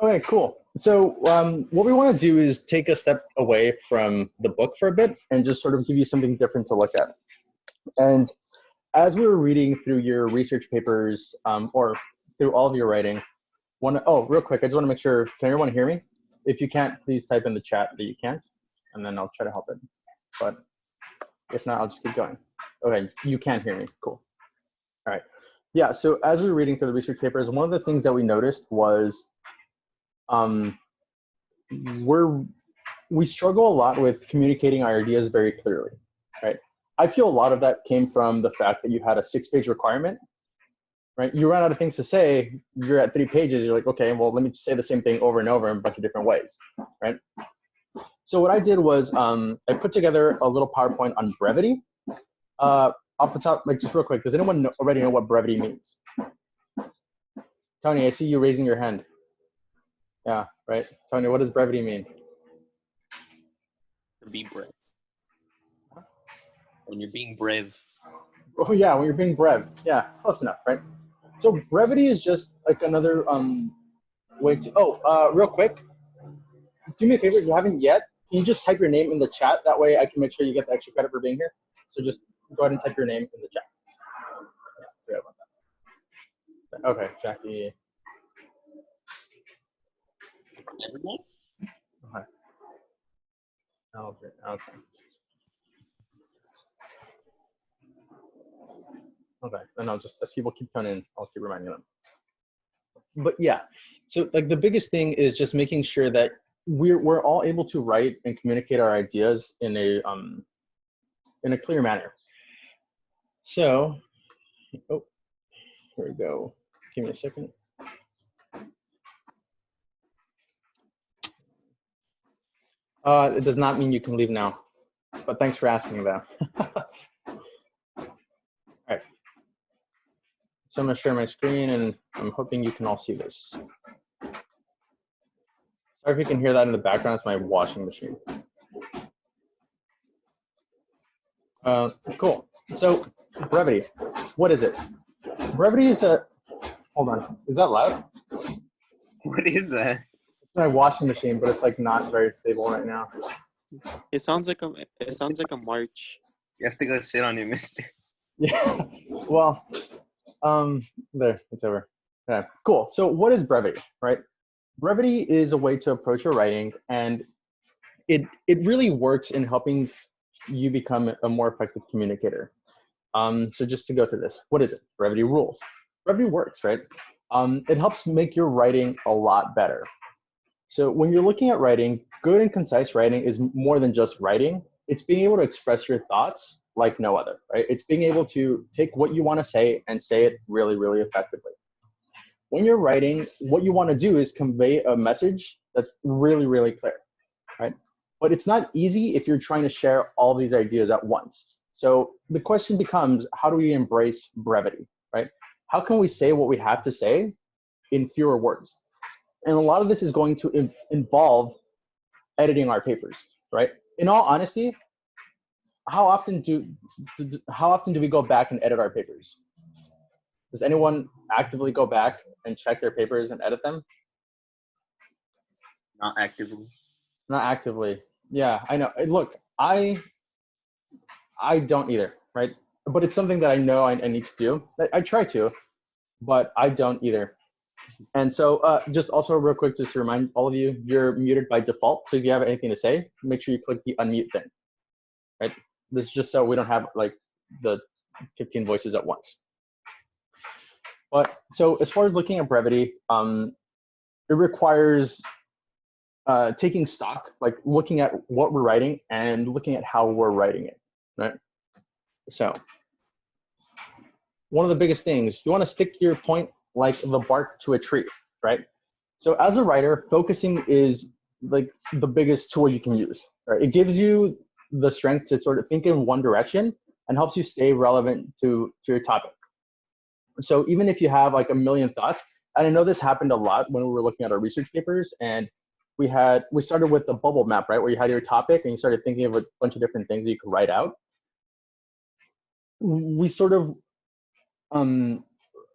Okay, cool. So what we want to do is take a step away from the book for a bit and just sort of give you something different to look at. And as we were reading through your research papers or through all of your writing, real quick, I just want to make sure, can everyone hear me? If you can't, please type in the chat that you can't, and then I'll try to help it. But if not, I'll just keep going. Okay, you can't hear me. Cool. All right. Yeah, so as we were reading through the research papers, one of the things that we noticed was um, we struggle a lot with communicating our ideas very clearly, right? I feel a lot of that came from the fact that you had a 6-page requirement, right? You run out of things to say, you're at 3 pages, you're like, okay, well, let me say the same thing over and over in a bunch of different ways, right? So what I did was I put together a little PowerPoint on brevity. Off the top, like just real quick, does anyone already know what brevity means? Tony, I see you raising your hand. Yeah, right. Tony, what does brevity mean? To be brave. When you're being brave. Oh yeah, when you're being brev. Yeah, close enough, right? So brevity is just like another way to, real quick, do me a favor, if you haven't yet, can you just type your name in the chat? That way I can make sure you get the extra credit for being here. So just go ahead and type your name in the chat. Yeah, forget about that. Okay, Jackie. Everyone? Okay. Okay. Okay, then I'll just, as people keep coming in, I'll keep reminding them. But yeah, so like the biggest thing is just making sure that we're all able to write and communicate our ideas in a clear manner. So, oh, here we go. Give me a second. It does not mean you can leave now, but thanks for asking that. All right. So I'm gonna share my screen and I'm hoping you can all see this. Sorry if you can hear that in the background, it's my washing machine. Cool. So brevity, what is it? Brevity is hold on, is that loud? What is that? It's my washing machine, but it's like not very stable right now. It sounds like a march. You have to go sit on it, mister. Yeah, well, there, it's over. Okay, cool. So what is brevity, right? Brevity is a way to approach your writing, and it really works in helping you become a more effective communicator. So just to go through this, what is it? Brevity rules. Brevity works, right? It helps make your writing a lot better. So when you're looking at writing, good and concise writing is more than just writing. It's being able to express your thoughts like no other, right? It's being able to take what you want to say and say it really, really effectively. When you're writing, what you want to do is convey a message that's really, really clear, right? But it's not easy if you're trying to share all these ideas at once. So the question becomes, how do we embrace brevity, right? How can we say what we have to say in fewer words? And a lot of this is going to involve editing our papers, right? In all honesty, how often do we go back and edit our papers? Does anyone actively go back and check their papers and edit them? Not actively. Not actively. Yeah, I know. Look, I don't either, right? But it's something that I know I need to do. I try to, but I don't either. And so just also real quick, just to remind all of you, you're muted by default. So if you have anything to say, make sure you click the unmute thing, right? This is just so we don't have like the 15 voices at once. But so as far as looking at brevity, it requires taking stock, like looking at what we're writing and looking at how we're writing it, right? So one of the biggest things, you want to stick your point like the bark to a tree, right? So as a writer, focusing is like the biggest tool you can use, right? It gives you the strength to sort of think in one direction and helps you stay relevant to your topic. So even if you have like a million thoughts, and I know this happened a lot when we were looking at our research papers, and we started with the bubble map, right? Where you had your topic and you started thinking of a bunch of different things that you could write out. We sort of,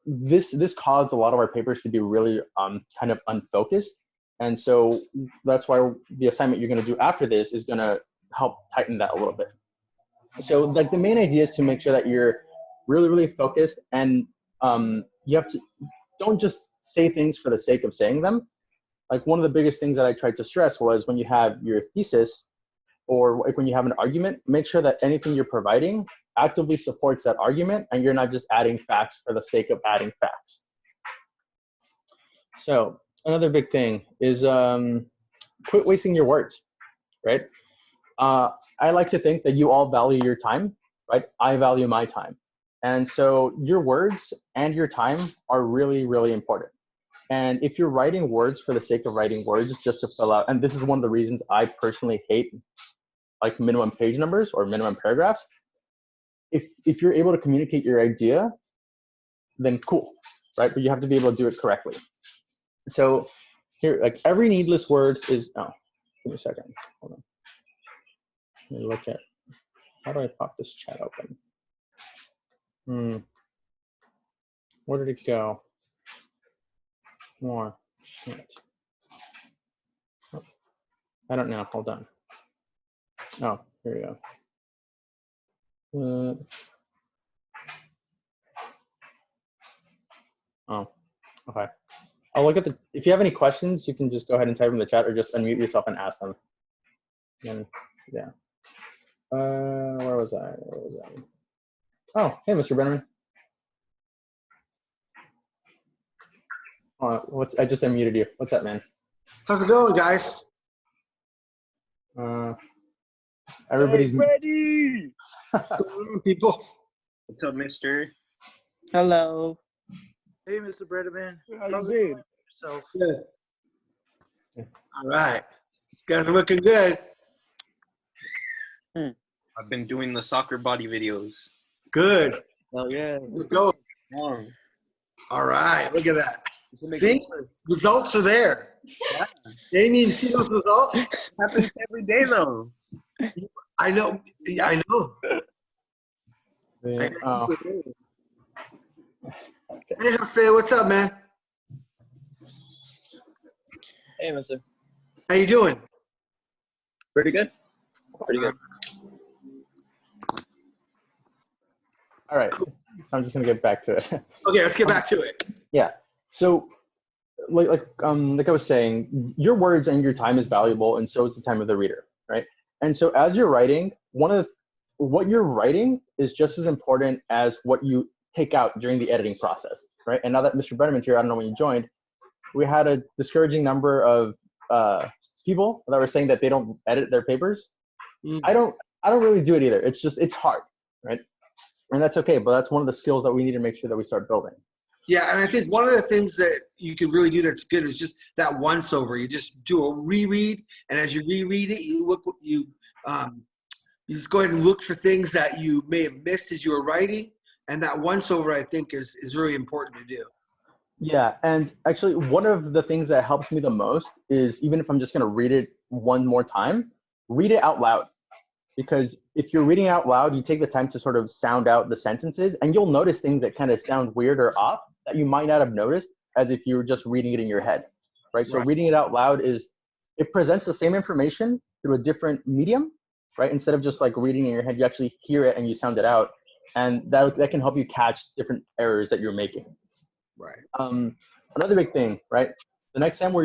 this caused a lot of our papers to be really kind of unfocused. And so that's why the assignment you're going to do after this is going to help tighten that a little bit. So like the main idea is to make sure that you're really, really focused, and you have to, don't just say things for the sake of saying them. Like one of the biggest things that I tried to stress was when you have your thesis or like when you have an argument, make sure that anything you're providing actively supports that argument and you're not just adding facts for the sake of adding facts. So another big thing is quit wasting your words, right? I like to think that you all value your time, right? I value my time. And so your words and your time are really, really important. And if you're writing words for the sake of writing words just to fill out, and this is one of the reasons I personally hate like minimum page numbers or minimum paragraphs, if you're able to communicate your idea, then cool, right? But you have to be able to do it correctly. So here, like every needless word is, oh, give me a second, hold on. Let me look at, how do I pop this chat open? Where did it go? More, shit. Oh, I don't know, hold on. Oh, here we go. Oh, okay. I'll look at the, if you have any questions, you can just go ahead and type them in the chat or just unmute yourself and ask them. And yeah. Where was I? Oh, hey, Mr. Benjamin. I just unmuted you. What's up, man? How's it going, guys? Everybody's ready. People. What's up, mister? Hello. Hey, Mr. Brevity. How's How it you going? doing? So, Good. All right. Guys are looking good. I've been doing the soccer body videos. Good. Oh yeah. Let's go. Wow. All right. Look at that. You can make See? it work. Results are there. Yeah. Amy, you see those results? Happens every day though. I know. Yeah, I know. oh, Hey, Jose, what's up, man? hey, Mister. How you doing? Pretty good. Pretty good. all right. So I'm just gonna get back to it. Okay, let's get back to it. Yeah. So like I was saying, your words and your time is valuable, and so is the time of the reader, right? And so as you're writing, what you're writing is just as important as what you take out during the editing process, right? And now that Mr. Brenneman's here, I don't know when you joined, we had a discouraging number of people that were saying that they don't edit their papers. I don't really do it either. It's hard, right? And that's okay, but that's one of the skills that we need to make sure that we start building. Yeah, and I think one of the things that you can really do that's good is just that once over. You just do a reread, and as you reread it, you just go ahead and look for things that you may have missed as you were writing, and that once over I think is really important to do. Yeah, and actually one of the things that helps me the most is, even if I'm just gonna read it one more time, read it out loud. Because if you're reading out loud, you take the time to sort of sound out the sentences, and you'll notice things that kind of sound weird or off that you might not have noticed as if you were just reading it in your head, right? So reading it out loud it presents the same information through a different medium, right? Instead of just like reading in your head, you actually hear it and you sound it out, and that can help you catch different errors that you're making. Right. Another big thing, right? The next time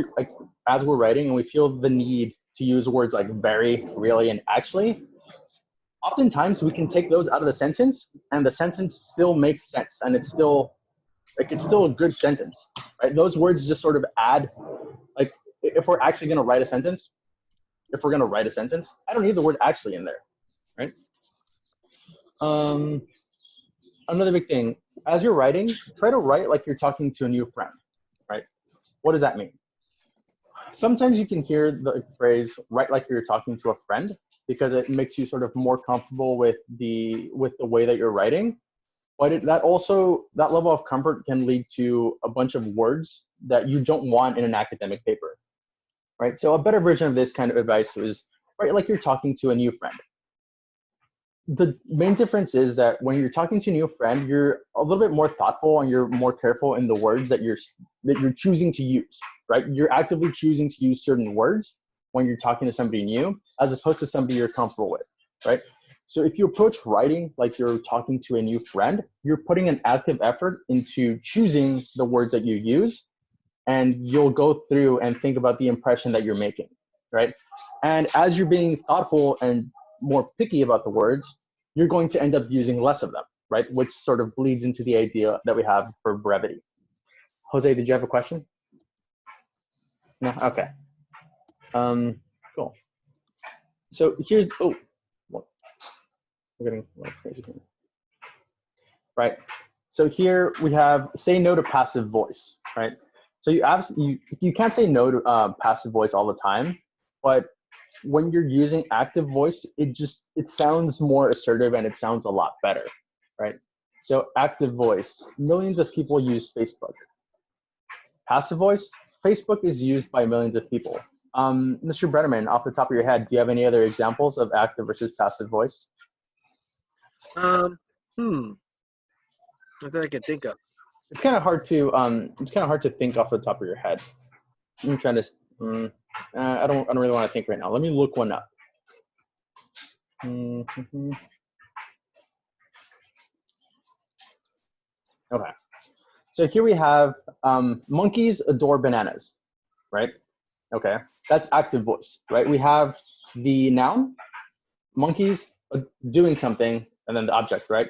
as we're writing and we feel the need to use words like very, really, and actually, oftentimes we can take those out of the sentence and the sentence still makes sense, and it's still a good sentence, right? Those words just sort of add, like if we're actually going to write a sentence, I don't need the word actually in there, right? Another big thing, as you're writing, try to write like you're talking to a new friend, right? What does that mean? Sometimes you can hear the phrase write like you're talking to a friend because it makes you sort of more comfortable with the way that you're writing. But that level of comfort can lead to a bunch of words that you don't want in an academic paper, right? So a better version of this kind of advice is write like you're talking to a new friend. the main difference is that when you're talking to a new friend, you're a little bit more thoughtful and you're more careful in the words that you're choosing to use, right? You're actively choosing to use certain words when you're talking to somebody new, as opposed to somebody you're comfortable with, right? So if you approach writing like you're talking to a new friend, you're putting an active effort into choosing the words that you use, and you'll go through and think about the impression that you're making, right? And as you're being thoughtful and more picky about the words, you're going to end up using less of them, right? Which sort of bleeds into the idea that we have for brevity. Jose, did you have a question? No? Okay. Cool. So here's, oh, what? We're getting a little crazy here. Right. So here we have say no to passive voice, right? So you can't say no to passive voice all the time, but when you're using active voice, it sounds more assertive and it sounds a lot better, right? So active voice, millions of people use Facebook. Passive voice, Facebook is used by millions of people. Mr. Brenneman, off the top of your head, do you have any other examples of active versus passive voice? Nothing I can think of. It's kind of hard to think off the top of your head. I'm trying to. I don't really want to think right now. Let me look one up. Okay. So here we have monkeys adore bananas, right? Okay, that's active voice, right? We have the noun, monkeys doing something, and then the object, right?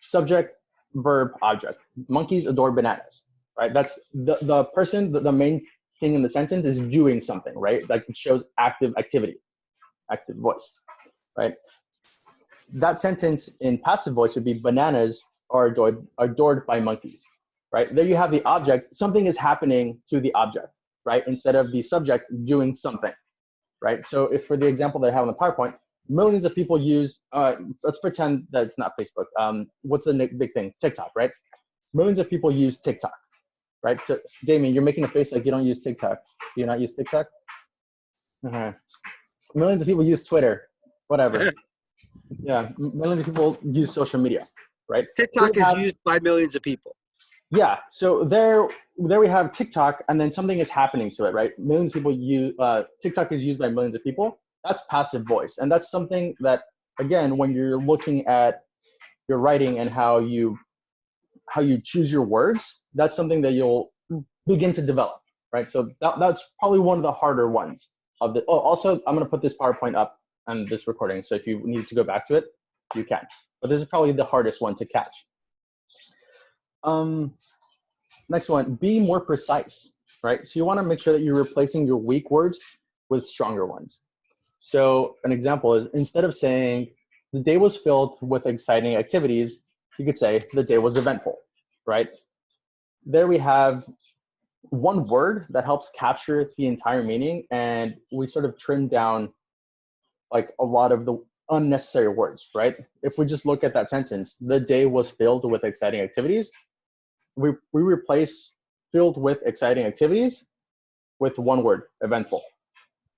Subject, verb, object. Monkeys adore bananas, right? That's the person, the main thing in the sentence is doing something, right? Like it shows active activity, active voice, right? That sentence in passive voice would be bananas are adored by monkeys, right? There you have the object, something is happening to the object, right? Instead of the subject doing something, right? So if for the example that I have on the PowerPoint, millions of people use, let's pretend that it's not Facebook. What's the big thing? TikTok, right? Millions of people use TikTok, right? So, Damien, you're making a face like you don't use TikTok. Do you not use TikTok? Millions of people use Twitter, whatever. Yeah, millions of people use social media, right? TikTok is used by millions of people. Yeah, so there we have TikTok, and then something is happening to it, right? Millions of people use TikTok is used by millions of people. That's passive voice, and that's something that, again, when you're looking at your writing and how you choose your words, that's something that you'll begin to develop, right? So that's probably one of the harder ones of the. Oh, also, I'm going to put this PowerPoint up on this recording, so if you need to go back to it, you can. But this is probably the hardest one to catch. Next one, be more precise, right? So you want to make sure that you're replacing your weak words with stronger ones. So an example is, instead of saying the day was filled with exciting activities, you could say the day was eventful, right? There we have one word that helps capture the entire meaning, and we sort of trim down like a lot of the unnecessary words, right? If we just look at that sentence, the day was filled with exciting activities, we replace filled with exciting activities with one word, eventful,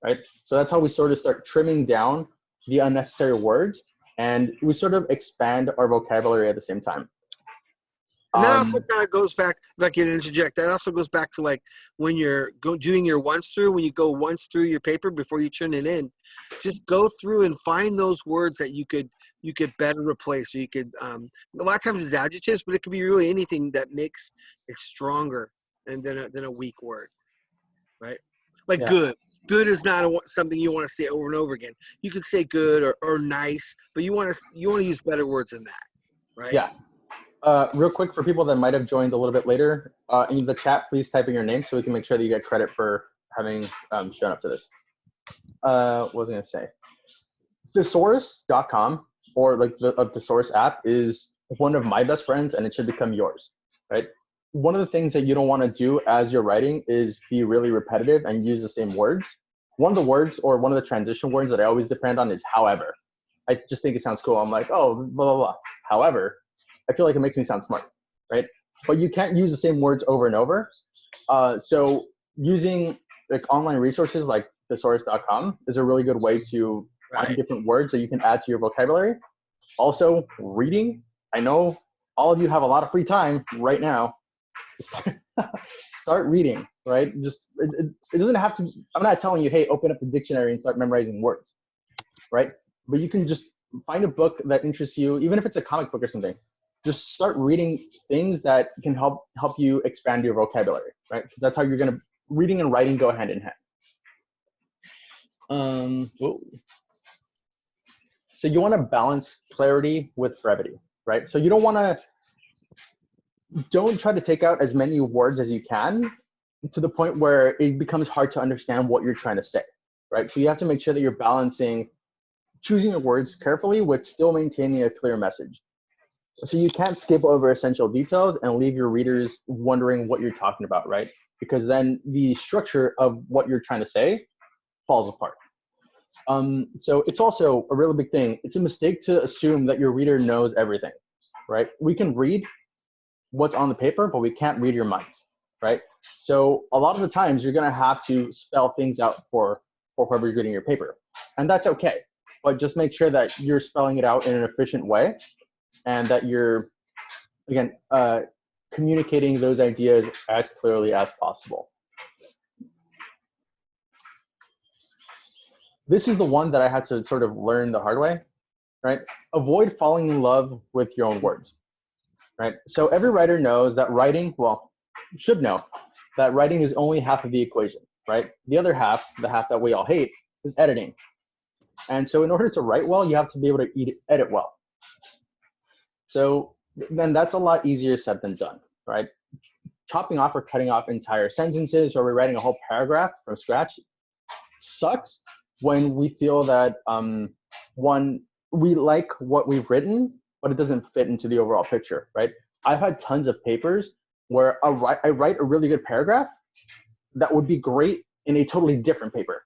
right? So that's how we sort of start trimming down the unnecessary words, and we sort of expand our vocabulary at the same time. And that also kind of goes back, if I can interject, that also goes back to like when you're doing your once through, when you go once through your paper before you turn it in, just go through and find those words that you could better replace. So you could, a lot of times it's adjectives, but it could be really anything that makes it stronger than a weak word, right? Like Yeah. good. Good is not something you want to say over and over again. You could say good or nice, but you want to use better words than that, right? Yeah. Real quick, for people that might have joined a little bit later, in the chat, please type in your name so we can make sure that you get credit for having shown up to this. What was I going to say? Thesaurus.com, or like the Thesaurus app, is one of my best friends, and it should become yours, right? One of the things that you don't want to do as you're writing is be really repetitive and use the same words. One of the words, or one of the transition words that I always depend on is however. I just think it sounds cool. I'm like, oh, blah, blah, blah. However, I feel like it makes me sound smart, right? But you can't use the same words over and over. So using like online resources like thesaurus.com is a really good way to find Right. different words that you can add to your vocabulary. Also, reading. I know all of you have a lot of free time right now. Start reading, right? Just it doesn't have to. I'm not telling you, hey, open up the dictionary and start memorizing words, right? But you can just find a book that interests you, even if it's a comic book or something. Just start reading things that can help you expand your vocabulary, right? Because that's how you're gonna reading and writing go hand in hand. Whoa. So you want to balance clarity with brevity, right? So you don't try to take out as many words as you can to the point where it becomes hard to understand what you're trying to say, right? So you have to make sure that you're balancing choosing your words carefully with still maintaining a clear message. So you can't skip over essential details and leave your readers wondering what you're talking about, right? Because then the structure of what you're trying to say falls apart. So it's also a really big thing. It's a mistake to assume that your reader knows everything, right? We can read what's on the paper, but we can't read your mind, right? So a lot of the times you're gonna have to spell things out for whoever's reading your paper, and that's okay. But just make sure that you're spelling it out in an efficient way, and that you're, again, communicating those ideas as clearly as possible. This is the one that I had to sort of learn the hard way, right? Avoid falling in love with your own words, right? So every writer knows that writing, well, should know that writing is only half of the equation, right? The other half, the half that we all hate, is editing. And so in order to write well, you have to be able to edit well. So then that's a lot easier said than done, right? Chopping off or cutting off entire sentences or rewriting a whole paragraph from scratch sucks when we feel that we like what we've written, but it doesn't fit into the overall picture, right? I've had tons of papers where I write a really good paragraph that would be great in a totally different paper,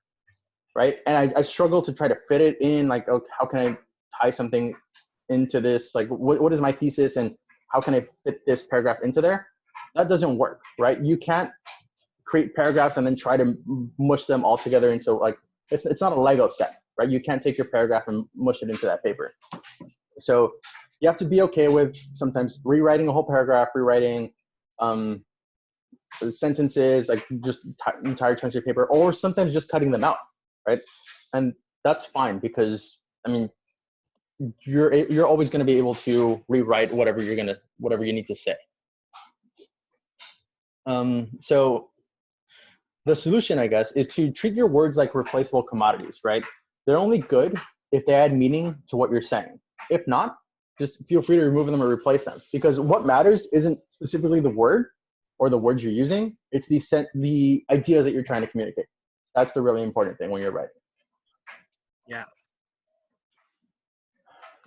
right? And I struggle to try to fit it in, like, okay, how can I tie something into this? Like, what is my thesis and how can I fit this paragraph into there? That doesn't work, right? You can't create paragraphs and then try to mush them all together into, like, it's not a Lego set, right? You can't take your paragraph and mush it into that paper. So you have to be okay with sometimes rewriting a whole paragraph, rewriting sentences, like just entire chunks of paper, or sometimes just cutting them out, right? And that's fine, because I mean, you're always going to be able to rewrite whatever you need to say. So the solution, I guess, is to treat your words like replaceable commodities, right? They're only good if they add meaning to what you're saying. If not, just feel free to remove them or replace them, because what matters isn't specifically the word or the words you're using. It's the ideas that you're trying to communicate. That's the really important thing when you're writing. Yeah.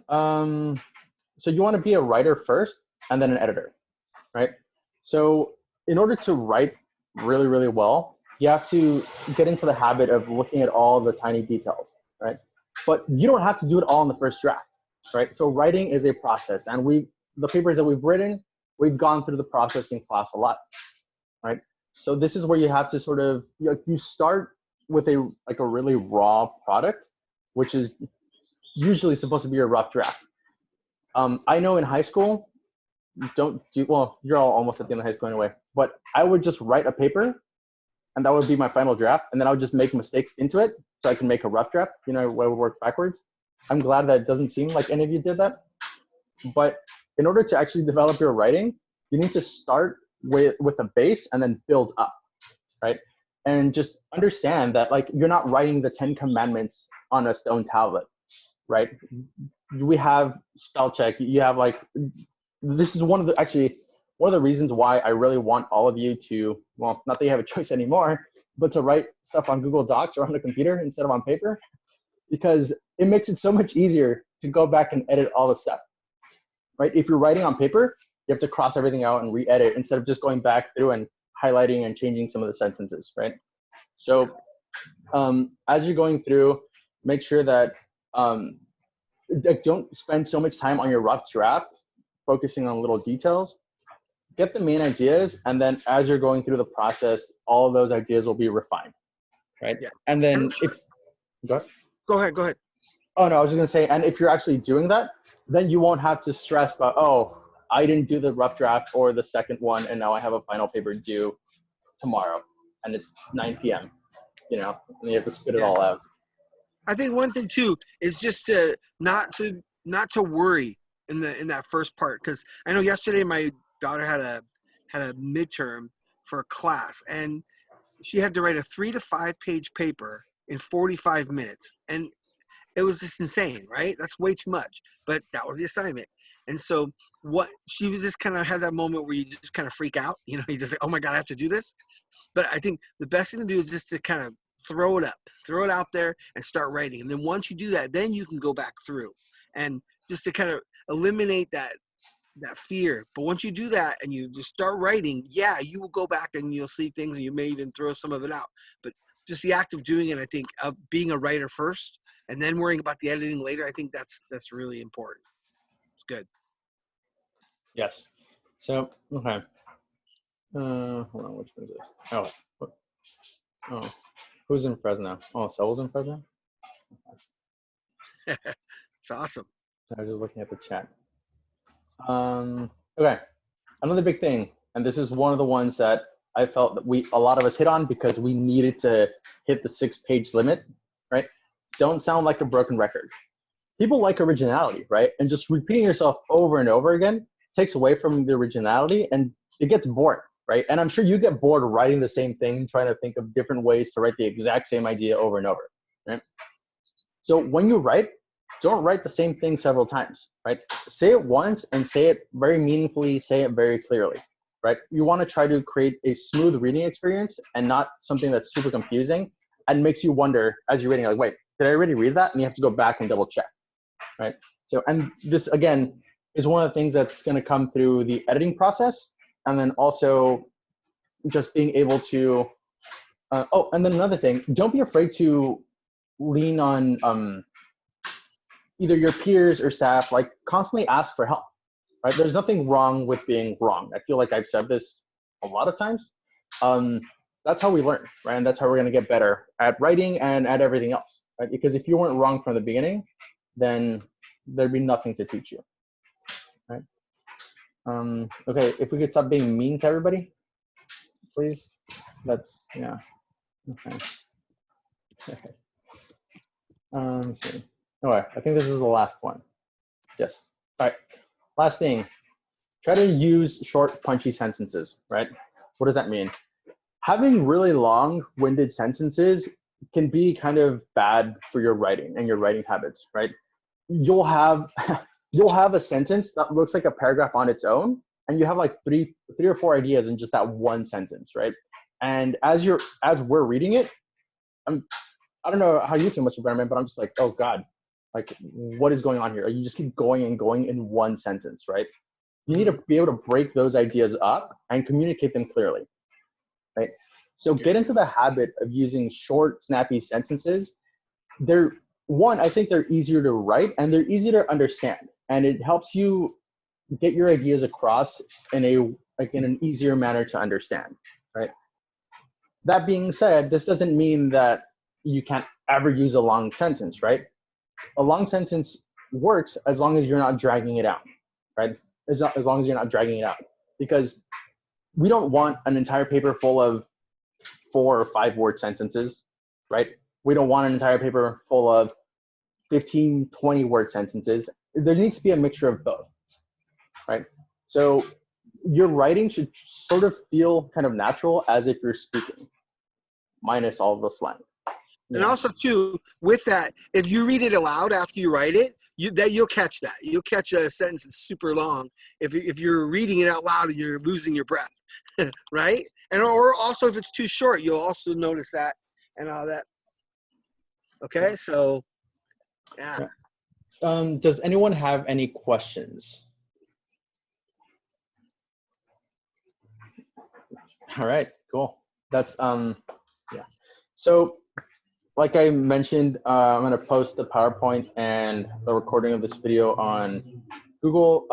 So you want to be a writer first and then an editor, right? So in order to write really, really well, you have to get into the habit of looking at all the tiny details, right? But you don't have to do it all in the first draft, right? So writing is a process, and the papers that we've written, we've gone through the process in class a lot, right? So this is where you have to sort of, you start with a really raw product, which is usually supposed to be a rough draft. I know in high school, well, you're all almost at the end of high school anyway, but I would just write a paper and that would be my final draft. And then I would just make mistakes into it so I can make a rough draft, where it would work backwards. I'm glad that it doesn't seem like any of you did that. But in order to actually develop your writing, you need to start with a base and then build up, right? And just understand that, like, you're not writing the 10 commandments on a stone tablet, right? We have spell check. You have, like, this is one of the reasons why I really want all of you to, well, not that you have a choice anymore, but to write stuff on Google Docs or on the computer instead of on paper, because it makes it so much easier to go back and edit all the stuff, right? If you're writing on paper, you have to cross everything out and re-edit instead of just going back through and highlighting and changing some of the sentences, right? So as you're going through, make sure that don't spend so much time on your rough draft focusing on little details. Get the main ideas, and then as you're going through the process, all of those ideas will be refined, right? Yeah. And then Go ahead. Oh no, I was just gonna say, and if you're actually doing that, then you won't have to stress about, oh, I didn't do the rough draft or the second one, and now I have a final paper due tomorrow, and it's 9 p.m. And you have to spit it Yeah. all out. I think one thing too is just to not to worry in that first part, because I know yesterday my daughter had a midterm for a class, and she had to write a 3 to 5 page paper in 45 minutes, and it was just insane, right? That's way too much, but that was the assignment. And so what she was just kind of had that moment where you just kind of freak out, you just like, oh my God, I have to do this. But I think the best thing to do is just to kind of throw it out there and start writing. And then once you do that, then you can go back through and just to kind of eliminate that fear. But once you do that and you just start writing, yeah, you will go back and you'll see things and you may even throw some of it out. But just the act of doing it, I think, of being a writer first and then worrying about the editing later, I think that's really important. It's good. Yes. So okay. Hold on, which one is this? Oh, who's in Fresno? Oh, Saul's in Fresno. It's awesome. I was just looking at the chat. Okay, another big thing, and this is one of the ones that I felt that a lot of us hit on because we needed to hit the 6-page limit, right? Don't sound like a broken record. People like originality, right? And just repeating yourself over and over again takes away from the originality and it gets boring, right? And I'm sure you get bored writing the same thing, trying to think of different ways to write the exact same idea over and over, right? So when you write, don't write the same thing several times, right? Say it once and say it very meaningfully, say it very clearly, right? You want to try to create a smooth reading experience and not something that's super confusing and makes you wonder as you're reading, like, wait, did I already read that? And you have to go back and double check, right? So, and this again is one of the things that's going to come through the editing process, and then also just being able to, and then another thing, don't be afraid to lean on either your peers or staff, like constantly ask for help, right? There's nothing wrong with being wrong. I feel like I've said this a lot of times. That's how we learn, right? And that's how we're going to get better at writing and at everything else, right? Because if you weren't wrong from the beginning, then there'd be nothing to teach you, right? Okay, if we could stop being mean to everybody, please. That's, yeah, okay. Let's see. All right, I think this is the last one. Yes. All right, last thing. Try to use short, punchy sentences, right? What does that mean? Having really long-winded sentences can be kind of bad for your writing and your writing habits, right? You'll have a sentence that looks like a paragraph on its own, and you have like three or four ideas in just that one sentence, right? And as we're reading it, I don't know how you feel, Mr. Brennan, but I'm just like, oh God, like what is going on here? You just keep going and going in one sentence, right? You need to be able to break those ideas up and communicate them clearly, right? So get into the habit of using short, snappy sentences. I think they're easier to write and they're easier to understand. And it helps you get your ideas across in an easier manner to understand, right? That being said, this doesn't mean that you can't ever use a long sentence, right? A long sentence works as long as you're not dragging it out, right? As long as you're not dragging it out. Because we don't want an entire paper full of 4 or 5 word sentences, right? We don't want an entire paper full of 15, 20 word sentences. There needs to be a mixture of both, right? So your writing should sort of feel kind of natural as if you're speaking, minus all the slang. And also too, with that, if you read it aloud after you write it, you'll catch that. You'll catch a sentence that's super long if you're reading it out loud and you're losing your breath, right? And or also if it's too short, you'll also notice that and all that. Okay, so yeah. Does anyone have any questions? All right, cool. That's yeah. So like I mentioned, I'm going to post the PowerPoint and the recording of this video on Google.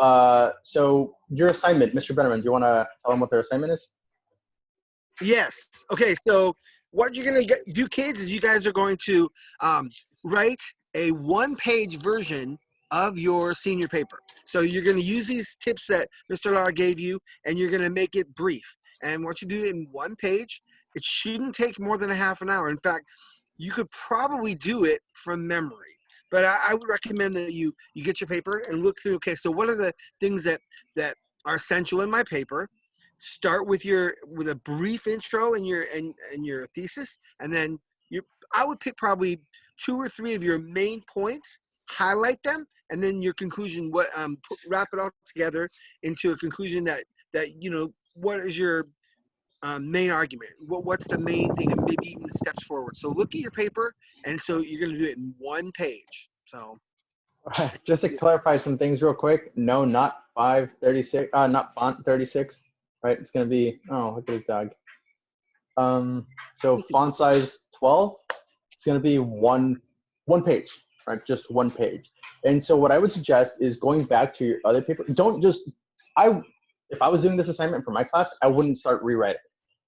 So your assignment, Mr. Brenneman, do you want to tell them what their assignment is? Yes. Okay, so what you're going to do, kids, is you guys are going to write a one-page version of your senior paper. So you're going to use these tips that Mr. Lara gave you, and you're going to make it brief. And once you do it in one page, it shouldn't take more than a half an hour. In fact, you could probably do it from memory. But I would recommend that you get your paper and look through, okay, so what are the things that are essential in my paper? Start with a brief intro in your thesis, and then I would pick probably 2 or 3 of your main points, highlight them, and then your conclusion. Wrap it all together into a conclusion that what is your main argument? What's the main thing, and maybe even the steps forward. So look at your paper, and so you're going to do it in one page. So just to clarify some things real quick. No, not 536. Not font 36. Right? It's going to be. Oh, look at his dog. So font size 12. It's going to be one page. Right? Just one page. And so what I would suggest is going back to your other paper. Don't just. If I was doing this assignment for my class, I wouldn't start rewriting.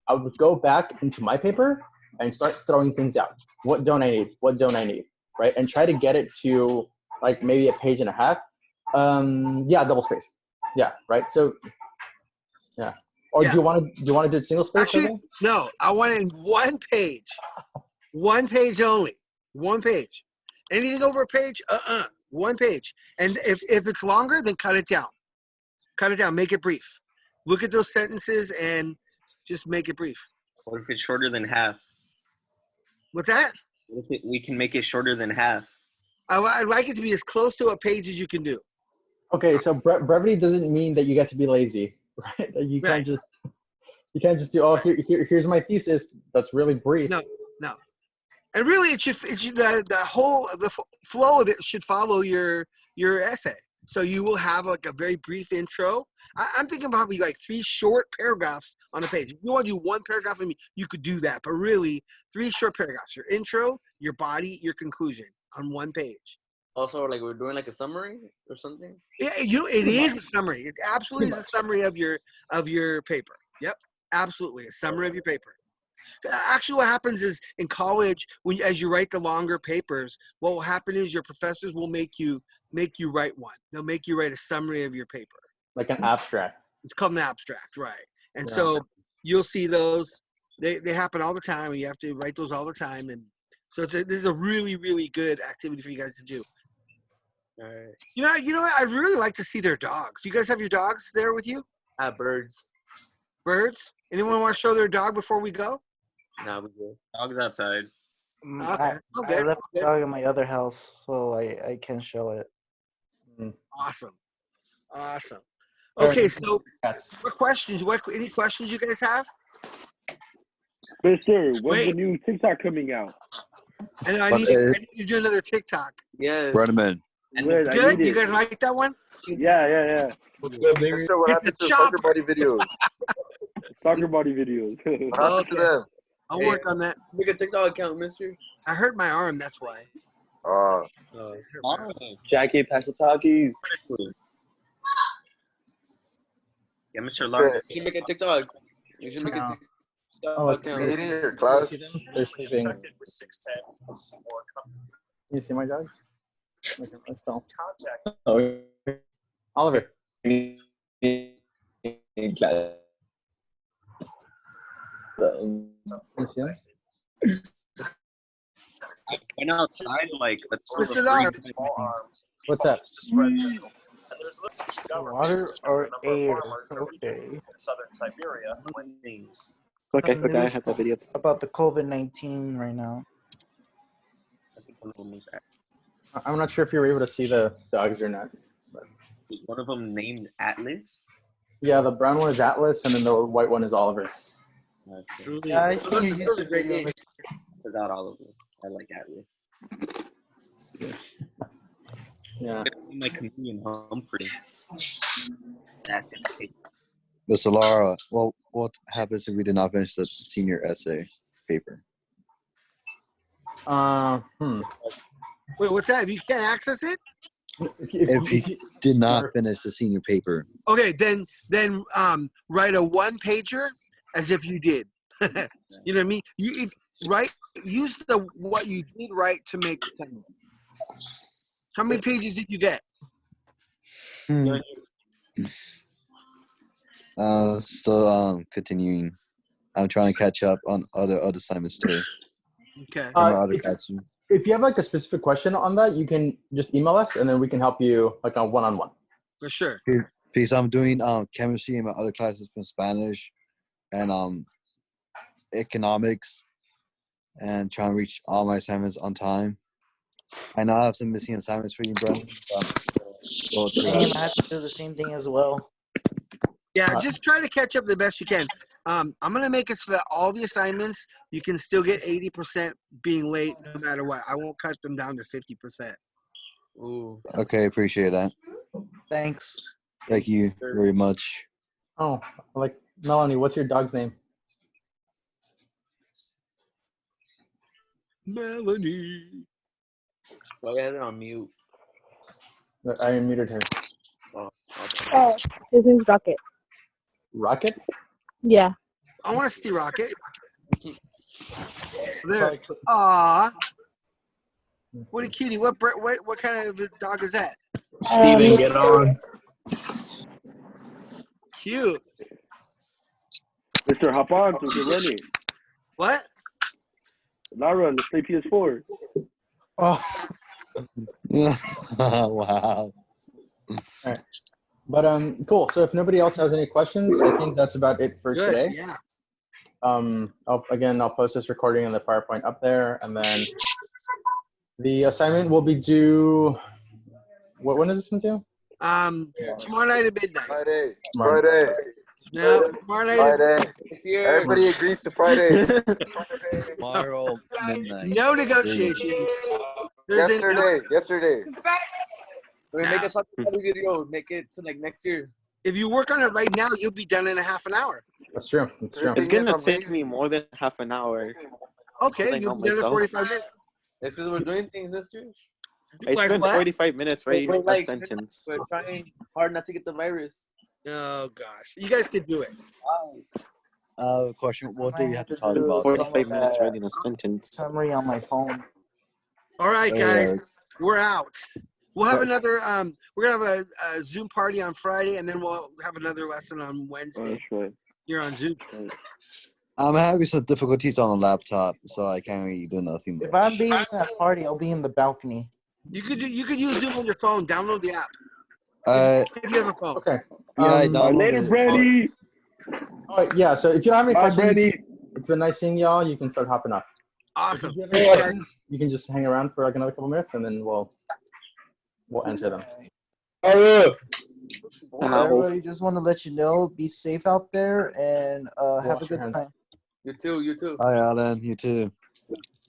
I would go back into my paper and start throwing things out. What don't I need? What don't I need? Right? And try to get it to like maybe a page and a half. Yeah, double space. Yeah, right. So, yeah. Or Yeah. do you want to do it single space? Actually, no. I want it in one page. One page only. One page. Anything over a page? One page. And if it's longer, then cut it down. Cut it down. Make it brief. Look at those sentences and just make it brief. What if it's shorter than half? What's that? What if we can make it shorter than half? I'd like it to be as close to a page as you can do. Okay, so brevity doesn't mean that you get to be lazy, right? That you can't just do. Oh, here's my thesis. That's really brief. No. And really, it should the flow of it should follow your essay. So you will have like a very brief intro. I'm thinking probably like 3 short paragraphs on a page. If you want to do 1 paragraph, you could do that. But really, 3 short paragraphs: your intro, your body, your conclusion on 1 page. Also, like we're doing like a summary or something. Yeah, it is a summary. It absolutely is a summary of your paper. Yep, absolutely a summary of your paper. Actually, what happens is in college, as you write the longer papers, what will happen is your professors will make you write one. They'll make you write a summary of your paper. Like an abstract. It's called an abstract, right? And Yeah. so you'll see those. They happen all the time, and you have to write those all the time. And so this is a really, really good activity for you guys to do. All right. You know what? I'd really like to see their dogs. You guys have your dogs there with you? Birds. Birds? Anyone want to show their dog before we go? Nah, we good. Dog's outside. Okay. I left the dog in my other house, so I can show it. Awesome. Okay, so Yes. any questions you guys have? Mister, when's Wait. the new TikTok coming out? And I But, need to do another TikTok. Yes. Brenneman, Good, I Good? need You it. guys like that one? Yeah. what's good, nigga? Mister, what happened to Chop. soccer body videos? Soccer body videos. What happened to them? I'll Hey. work on that. Make a TikTok account, mister. I hurt my arm, that's why. Oh, I hurt my arm. Jackie, pass the talkies. Yeah, Mr. Lawrence. You can make a TikTok. You should make Yeah. a TikTok Oh, account. meeting your You class? see them? They're sleeping. You see my dogs? Okay, let's go. Oliver. You see them? I went outside like a total Mr. of Lawrence. 3 times. What's up? Water or air? Okay. Look, I forgot I had that video. About the COVID-19 right now. I'm not sure if you were able to see the dogs or not. Was one of them named Atlas? Yeah, the brown one is Atlas, and then the white one is Oliver. Yeah, I Those seen are great names. Without all of them. I like Atlas. Yeah. My comedian Humphrey. That's it. Mr. Lara, well, what happens if we did not finish the senior essay paper? Wait, what's that? If you can't access it? If you did not finish the senior paper, Okay, then write a 1-pager as if you did. You know what I mean? Use what you did write to make the sentence. How many pages did you get? Still continuing. I'm trying to catch up on other assignments too. Okay. For my other If, classes. if you have like a specific question on that, you can just email us and then we can help you like on one-on-one. For sure. Because I'm doing chemistry in my other classes from Spanish and economics and trying to reach all my assignments on time. I know I have some missing assignments for you, Brendan. Go through Same, that. I have to do the same thing as well. Yeah, just try to catch up the best you can. I'm gonna make it so that all the assignments you can still get 80% being late no matter what. I won't cut them down to 50%. Ooh. Okay, appreciate that. Thanks. Thank you very much. Oh, like Melanie, what's your dog's name? Melanie. Why you had it on mute? I muted her. Oh, okay. Oh, his name's Rocket. Rocket? Yeah. I want to see Rocket. There. Aw. What a cutie. What kind of a dog is that? Steven, get on. Cute. Mr. Hop on, so get ready. What? Lara, let's play PS4. Oh, Wow. but cool. So if nobody else has any questions, I think that's about it for Good. today. Yeah. I'll post this recording and the PowerPoint up there, and then the assignment will be due. When is this one due? Tomorrow night at midnight. Friday. Tomorrow. Friday. No, tomorrow night at Friday. It's here. Everybody agrees to Friday. Tomorrow midnight. no negotiation. There's Yesterday. Wait, make a something video. Make it to like next year. if you work on it right now, you'll be done in a half an hour. That's true. That's true. It's gonna take me more than half an hour. Okay, I you'll know be done in myself. 45 minutes. This is we're doing things this year. I Like spent what? 45 minutes writing We're a like- sentence. We're trying hard not to get the virus. Oh gosh, you guys can do it. Question. What I do we might have to have to talk do about? 45 minutes writing a sentence. Summary on my phone. All right, Hey, guys, we're out. We'll have another. We're gonna have a Zoom party on Friday, and then we'll have another lesson on Oh, Wednesday that's right. here on Zoom. I'm having some difficulties on the laptop, so I can't really do nothing much. If I'm being in that party, I'll be in the balcony. You could use Zoom on your phone. Download the app if you have a phone. Okay. Yeah, I Um, know. Later, Brady. Oh, yeah. So if you don't have any Bye, questions, Brady. it's been nice seeing y'all. You can start hopping off. Awesome. If you have any questions, you can just hang around for like another couple minutes, and then we'll answer them. Everybody, just want to let you know, be safe out there and have Wash a your good hands. time. You too. You too. Hi, Alan. You too.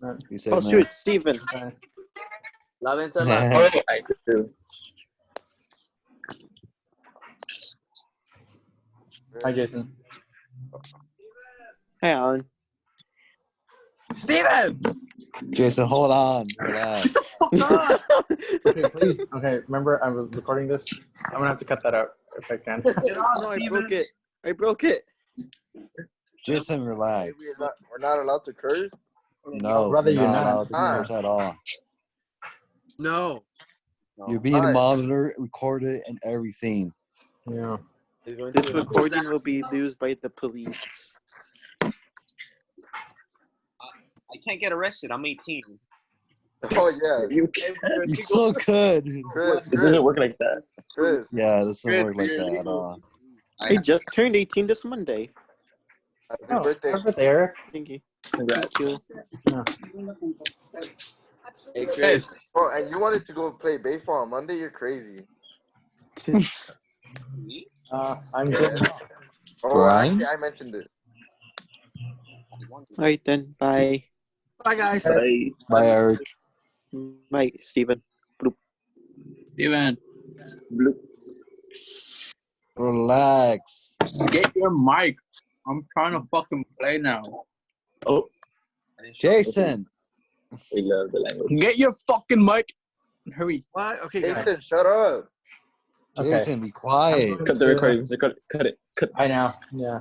Right. Be safe, Oh man. shoot, Steven. Okay. Love and salam. Hi, Jason. Hey, Alan. Steven! Jason, hold on. Relax. Okay, please. Okay, remember I'm recording this. I'm gonna have to cut that out if I can. No, I broke it. I broke it. Jason, relax. We're not allowed to curse. No, I'd rather you're you not not. allowed to curse at all. No. You're being Hi. monitored, recorded, and everything. Yeah. This recording will be used by the police. I can't get arrested. I'm 18. Oh yeah. You You so could. Chris, It doesn't work like that. Chris. Yeah, this doesn't work like that at all. I just turned 18 this Monday. Happy Oh, birthday. happy birthday, Eric. Thank you. Congrats. Thank you. Yeah. Hey, Chris. Chris. Oh, and you wanted to go play baseball on Monday? You're crazy. I'm good. Oh, Brian? actually, I mentioned it. Alright then, bye. Bye, guys. Bye. Bye, Eric. Bye, Steven. Steven. Relax. Get your mic. I'm trying to fucking play now. Oh. Jason. We love the language. Get your fucking mic. Hurry. What? Okay, guys. Jason, shut up. Okay. Jason, be quiet. Cut the recording. Cut it. Cut. I know. Yeah.